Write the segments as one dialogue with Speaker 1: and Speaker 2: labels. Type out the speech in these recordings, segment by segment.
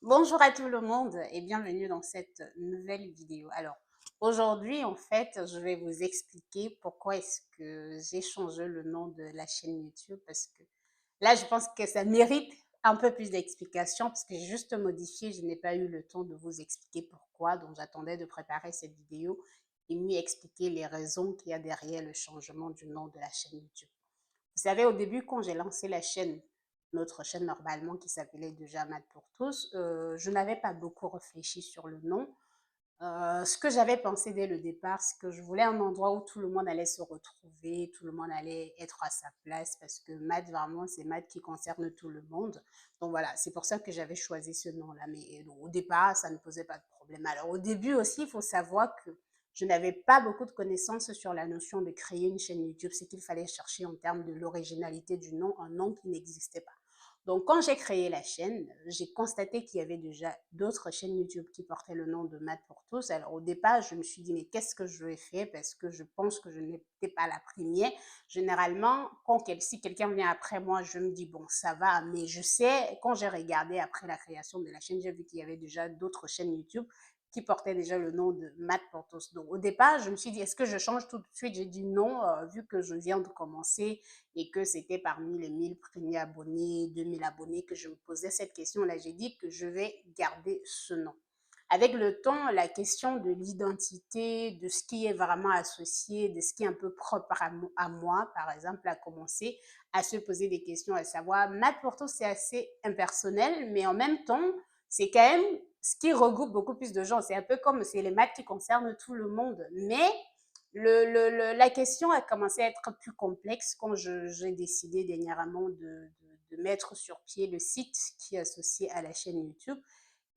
Speaker 1: Bonjour à tout le monde et bienvenue dans cette nouvelle vidéo. Alors, aujourd'hui, en fait, je vais vous expliquer pourquoi est-ce que j'ai changé le nom de la chaîne YouTube parce que là, je pense que ça mérite un peu plus d'explications parce que j'ai juste modifié, je n'ai pas eu le temps de vous expliquer pourquoi, donc j'attendais de préparer cette vidéo et mieux expliquer les raisons qu'il y a derrière le changement du nom de la chaîne YouTube. Vous savez, au début, quand j'ai lancé la chaîne, notre chaîne normalement qui s'appelait déjà Maths pour tous, je n'avais pas beaucoup réfléchi sur le nom. Ce que j'avais pensé dès le départ, c'est que je voulais un endroit où tout le monde allait se retrouver, tout le monde allait être à sa place, parce que maths, vraiment, c'est maths qui concerne tout le monde. Donc voilà, c'est pour ça que j'avais choisi ce nom-là. Mais au départ, ça ne posait pas de problème. Alors au début aussi, il faut savoir que je n'avais pas beaucoup de connaissances sur la notion de créer une chaîne YouTube. C'est qu'il fallait chercher en termes de l'originalité du nom, un nom qui n'existait pas. Donc, quand j'ai créé la chaîne, j'ai constaté qu'il y avait déjà d'autres chaînes YouTube qui portaient le nom de Maths pour tous. Alors, au départ, je me suis dit, mais qu'est-ce que je vais faire parce que je pense que je n'étais pas la première. Généralement, si quelqu'un vient après moi, je me dis, bon, ça va, mais je sais, quand j'ai regardé après la création de la chaîne, j'ai vu qu'il y avait déjà d'autres chaînes YouTube qui portaient déjà le nom de Maths pour tous. Donc, au départ, je me suis dit, est-ce que je change tout de suite? J'ai dit non, vu que je viens de commencer et que c'était parmi les 1000 premiers abonnés, 2000 abonnés que je me posais cette question-là. J'ai dit que je vais garder ce nom. Avec le temps, la question de l'identité, de ce qui est vraiment associé, de ce qui est un peu propre à moi, par exemple, a commencé à se poser des questions, à savoir, Maths pour tous, c'est assez impersonnel, mais en même temps, c'est quand même ce qui regroupe beaucoup plus de gens. C'est un peu comme c'est les maths qui concernent tout le monde, mais la question a commencé à être plus complexe quand j'ai décidé dernièrement de mettre sur pied le site qui est associé à la chaîne YouTube.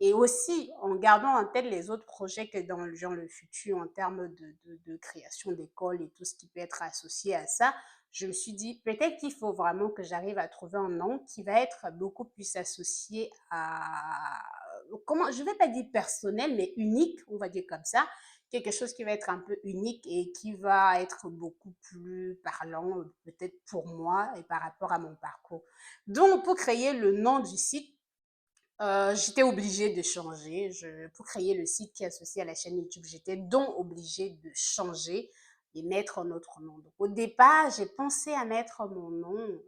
Speaker 1: Et aussi, en gardant en tête les autres projets que dans le futur, en termes de création d'écoles et tout ce qui peut être associé à ça, je me suis dit, peut-être qu'il faut vraiment que j'arrive à trouver un nom qui va être beaucoup plus associé à, comment, je ne vais pas dire personnel, mais unique, on va dire comme ça, quelque chose qui va être un peu unique et qui va être beaucoup plus parlant, peut-être pour moi et par rapport à mon parcours. Donc, pour créer le nom du site, j'étais obligée de changer. Pour créer le site qui est associé à la chaîne YouTube, j'étais donc obligée de changer et mettre un autre nom. Donc, au départ, j'ai pensé à mettre mon nom.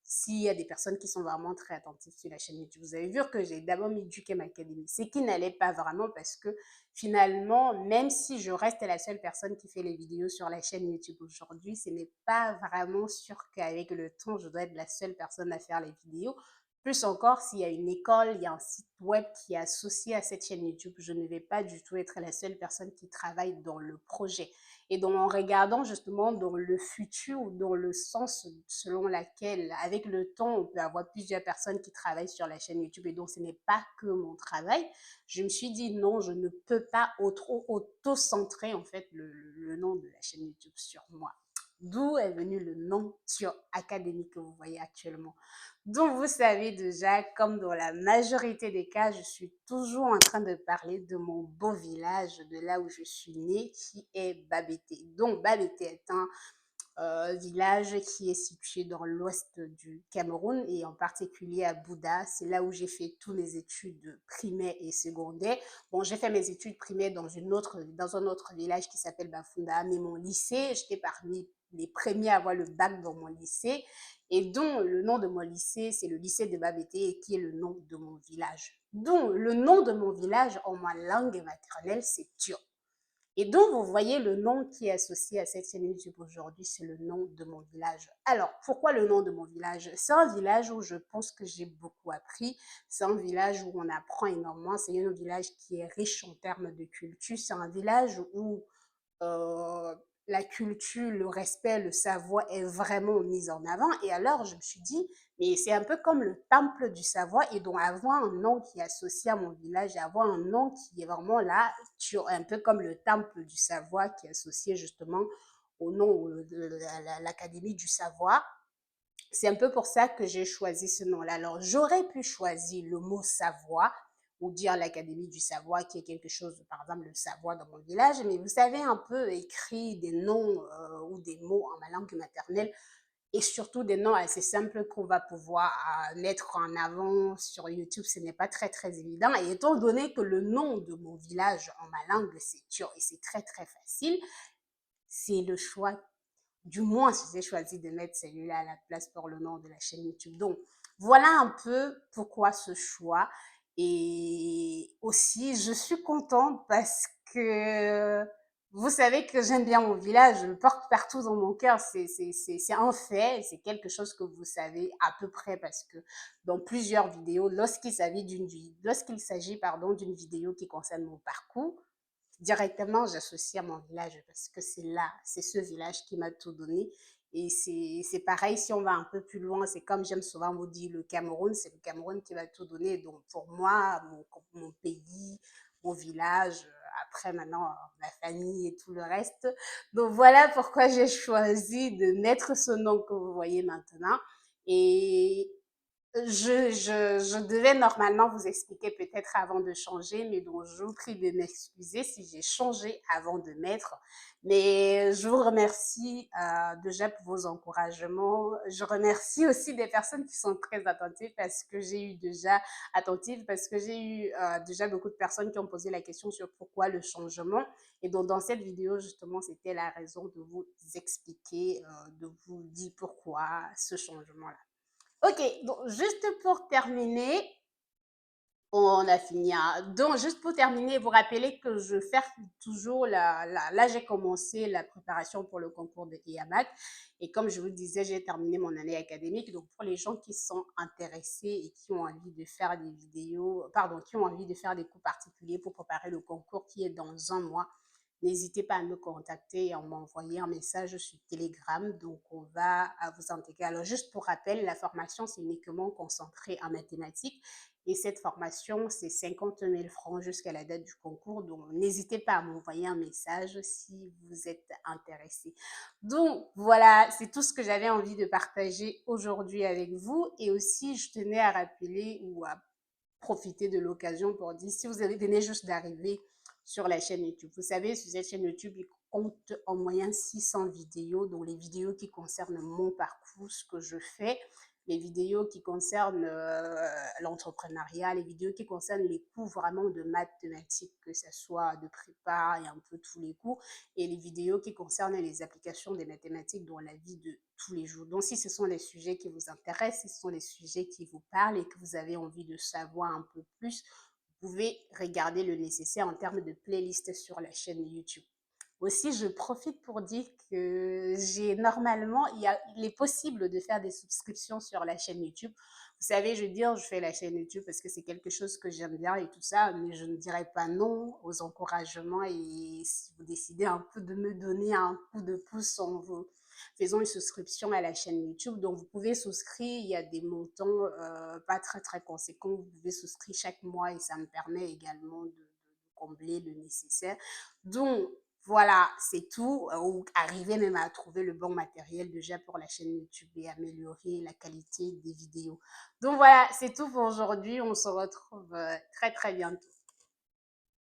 Speaker 1: S'il y a des personnes qui sont vraiment très attentives sur la chaîne YouTube, vous avez vu que j'ai d'abord mis Dukem Academy. C'est qui n'allait pas vraiment parce que finalement, même si je reste la seule personne qui fait les vidéos sur la chaîne YouTube aujourd'hui, ce n'est pas vraiment sûr qu'avec le temps, je dois être la seule personne à faire les vidéos. Plus encore, s'il y a une école, il y a un site web qui est associé à cette chaîne YouTube, je ne vais pas du tout être la seule personne qui travaille dans le projet. Et donc, en regardant justement dans le futur ou dans le sens selon lequel, avec le temps, on peut avoir plusieurs personnes qui travaillent sur la chaîne YouTube et donc ce n'est pas que mon travail, je me suis dit non, je ne peux pas auto-centrer en fait le nom de la chaîne YouTube sur moi. D'où est venu le nom sur Académie que vous voyez actuellement. Donc, vous savez déjà, comme dans la majorité des cas, je suis toujours en train de parler de mon beau village, de là où je suis née, qui est Babété. Donc, Babété est un village qui est situé dans l'ouest du Cameroun et en particulier à Bouda. C'est là où j'ai fait toutes mes études primaires et secondaires. Bon, j'ai fait mes études primaires dans un autre village qui s'appelle Bafunda, mais mon lycée, j'étais parmi les premiers à avoir le bac dans mon lycée et dont le nom de mon lycée, c'est le lycée de Babété qui est le nom de mon village. Donc, le nom de mon village en ma langue maternelle, c'est Turc. Et donc, vous voyez le nom qui est associé à cette chaîne YouTube aujourd'hui, c'est le nom de mon village. Alors, pourquoi le nom de mon village? C'est un village où je pense que j'ai beaucoup appris. C'est un village où on apprend énormément. C'est un village qui est riche en termes de culture. C'est un village où euh, la culture, le respect, le savoir est vraiment mis en avant. Et alors, je me suis dit, mais c'est un peu comme le temple du savoir, et donc avoir un nom qui est associé à mon village, et avoir un nom qui est vraiment là, un peu comme le temple du savoir qui est associé justement au nom de l'Académie du savoir. C'est un peu pour ça que j'ai choisi ce nom-là. Alors, j'aurais pu choisir le mot savoir ou dire l'Académie du savoir, qui est quelque chose, par exemple, le savoir dans mon village, mais vous savez, un peu écrit des noms ou des mots en ma langue maternelle, et surtout des noms assez simples qu'on va pouvoir mettre en avant sur YouTube. Ce n'est pas très, très évident. Et étant donné que le nom de mon village en ma langue, c'est turc et c'est très, très facile, c'est le choix. Du moins, j'ai choisi de mettre celui-là à la place pour le nom de la chaîne YouTube. Donc, voilà un peu pourquoi ce choix. Et aussi, je suis contente parce que vous savez que j'aime bien mon village, je le porte partout dans mon cœur. C'est un fait, c'est quelque chose que vous savez à peu près parce que dans plusieurs vidéos, lorsqu'il s'agit pardon, d'une vidéo qui concerne mon parcours, directement, j'associe à mon village parce que c'est là, c'est ce village qui m'a tout donné. Et c'est pareil, si on va un peu plus loin, c'est comme j'aime souvent vous dire, le Cameroun, c'est le Cameroun qui m'a tout donné. Donc pour moi, mon pays, mon village, après maintenant, ma famille et tout le reste. Donc voilà pourquoi j'ai choisi de mettre ce nom que vous voyez maintenant. Et je devais normalement vous expliquer peut-être avant de changer, mais donc je vous prie de m'excuser si j'ai changé avant de mettre. Mais je vous remercie déjà pour vos encouragements. Je remercie aussi des personnes qui sont très attentives parce que j'ai eu déjà attentives parce que j'ai eu déjà beaucoup de personnes qui ont posé la question sur pourquoi le changement. Et donc dans cette vidéo justement, c'était la raison de vous expliquer, de vous dire pourquoi ce changement-là. Ok, donc juste pour terminer, on a fini. Hein. Donc juste pour terminer, vous rappelez que je fais toujours là j'ai commencé la préparation pour le concours de IAMAT et comme je vous disais, j'ai terminé mon année académique. Donc pour les gens qui sont intéressés et qui ont envie de faire des vidéos, pardon, qui ont envie de faire des cours particuliers pour préparer le concours qui est dans un mois, n'hésitez pas à me contacter et à m'envoyer un message sur Telegram. Donc, on va vous intégrer. Alors, juste pour rappel, la formation, c'est uniquement concentrée en mathématiques. Et cette formation, c'est 50 000 francs jusqu'à la date du concours. Donc, n'hésitez pas à m'envoyer un message si vous êtes intéressé. Donc, voilà, c'est tout ce que j'avais envie de partager aujourd'hui avec vous. Et aussi, je tenais à rappeler ou à profiter de l'occasion pour dire, si vous venez juste d'arriver sur la chaîne YouTube, vous savez, sur cette chaîne YouTube, il compte en moyenne 600 vidéos, donc les vidéos qui concernent mon parcours, ce que je fais, les vidéos qui concernent l'entrepreneuriat, les vidéos qui concernent les cours vraiment de mathématiques, que ce soit de prépa et un peu tous les cours, et les vidéos qui concernent les applications des mathématiques dans la vie de tous les jours. Donc, si ce sont des sujets qui vous intéressent, si ce sont des sujets qui vous parlent et que vous avez envie de savoir un peu plus, vous pouvez regarder le nécessaire en termes de playlist sur la chaîne YouTube. Aussi, je profite pour dire que il est possible de faire des subscriptions sur la chaîne YouTube. Vous savez, je veux dire, je fais la chaîne YouTube parce que c'est quelque chose que j'aime bien et tout ça, mais je ne dirais pas non aux encouragements et si vous décidez un peu de me donner un coup de pouce en vous faisant une souscription à la chaîne YouTube. Donc, vous pouvez souscrire, il y a des montants pas très, très conséquents. Vous pouvez souscrire chaque mois et ça me permet également de combler le nécessaire. Donc, voilà, c'est tout. Ou arriver même à trouver le bon matériel déjà pour la chaîne YouTube et améliorer la qualité des vidéos. Donc voilà, c'est tout pour aujourd'hui. On se retrouve très très bientôt.